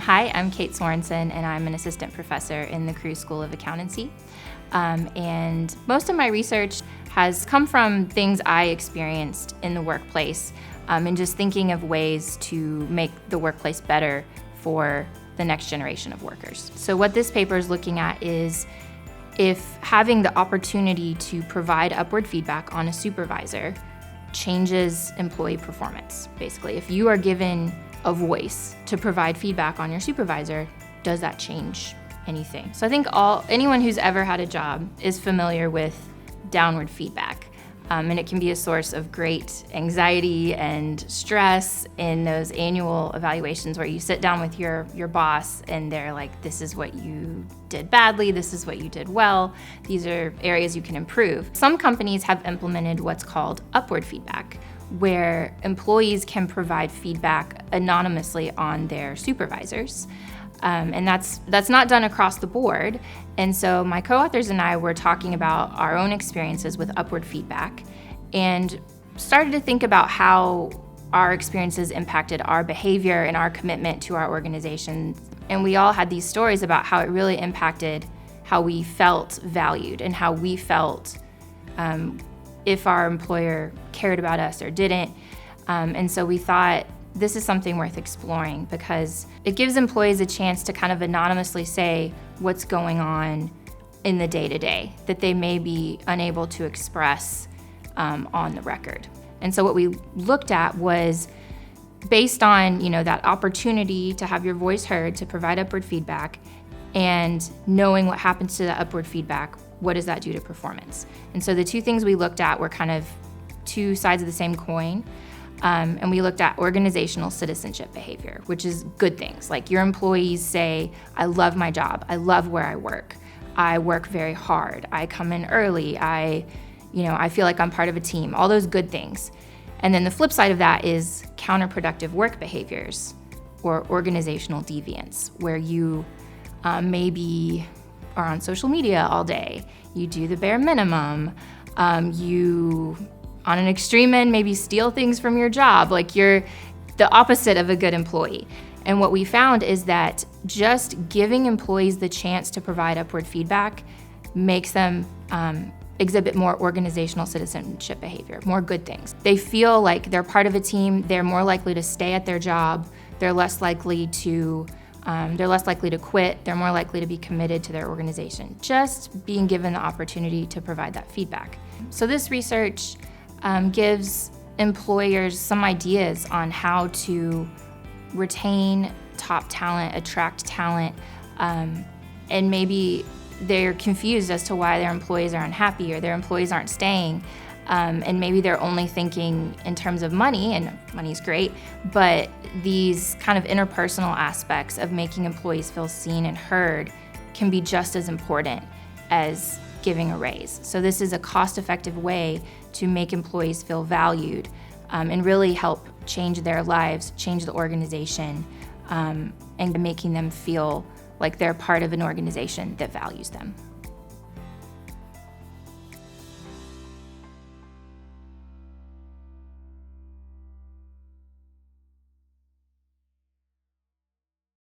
Hi, I'm Kate Sorensen, and I'm an assistant professor in the Crews School of Accountancy. And most of my research has come from things I experienced in the workplace, and just thinking of ways to make the workplace better for the next generation of workers. So what this paper is looking at is if having the opportunity to provide upward feedback on a supervisor changes employee performance. Basically, if you are given a voice to provide feedback on your supervisor, does that change anything? So I think anyone who's ever had a job is familiar with downward feedback. And it can be a source of great anxiety and stress in those annual evaluations where you sit down with your boss and they're like, this is what you did badly, this is what you did well, these are areas you can improve. Some companies have implemented what's called upward feedback, where employees can provide feedback anonymously on their supervisors. And that's not done across the board. And so my co-authors and I were talking about our own experiences with upward feedback and started to think about how our experiences impacted our behavior and our commitment to our organization. And we all had these stories about how it really impacted how we felt valued and how we felt if our employer cared about us or didn't. And so we thought, this is something worth exploring because it gives employees a chance to kind of anonymously say what's going on in the day-to-day that they may be unable to express on the record. And so what we looked at was based on that opportunity to have your voice heard, to provide upward feedback, and knowing what happens to that upward feedback, what does that do to performance? And so the two things we looked at were kind of two sides of the same coin. And we looked at organizational citizenship behavior, which is good things. Like your employees say, I love my job, I love where I work very hard, I come in early, I feel like I'm part of a team, all those good things. And then the flip side of that is counterproductive work behaviors or organizational deviance, where you maybe are on social media all day, you do the bare minimum, you on an extreme end, maybe steal things from your job, like you're the opposite of a good employee. And what we found is that just giving employees the chance to provide upward feedback makes them exhibit more organizational citizenship behavior, more good things. They feel like they're part of a team, they're more likely to stay at their job, they're less likely to quit, they're more likely to be committed to their organization, just being given the opportunity to provide that feedback. So this research gives employers some ideas on how to retain top talent, attract talent, and maybe they're confused as to why their employees are unhappy or their employees aren't staying, and maybe they're only thinking in terms of money, and money's great, but these kind of interpersonal aspects of making employees feel seen and heard can be just as important as giving a raise. So this is a cost-effective way to make employees feel valued and really help change their lives, change the organization, and making them feel like they're part of an organization that values them.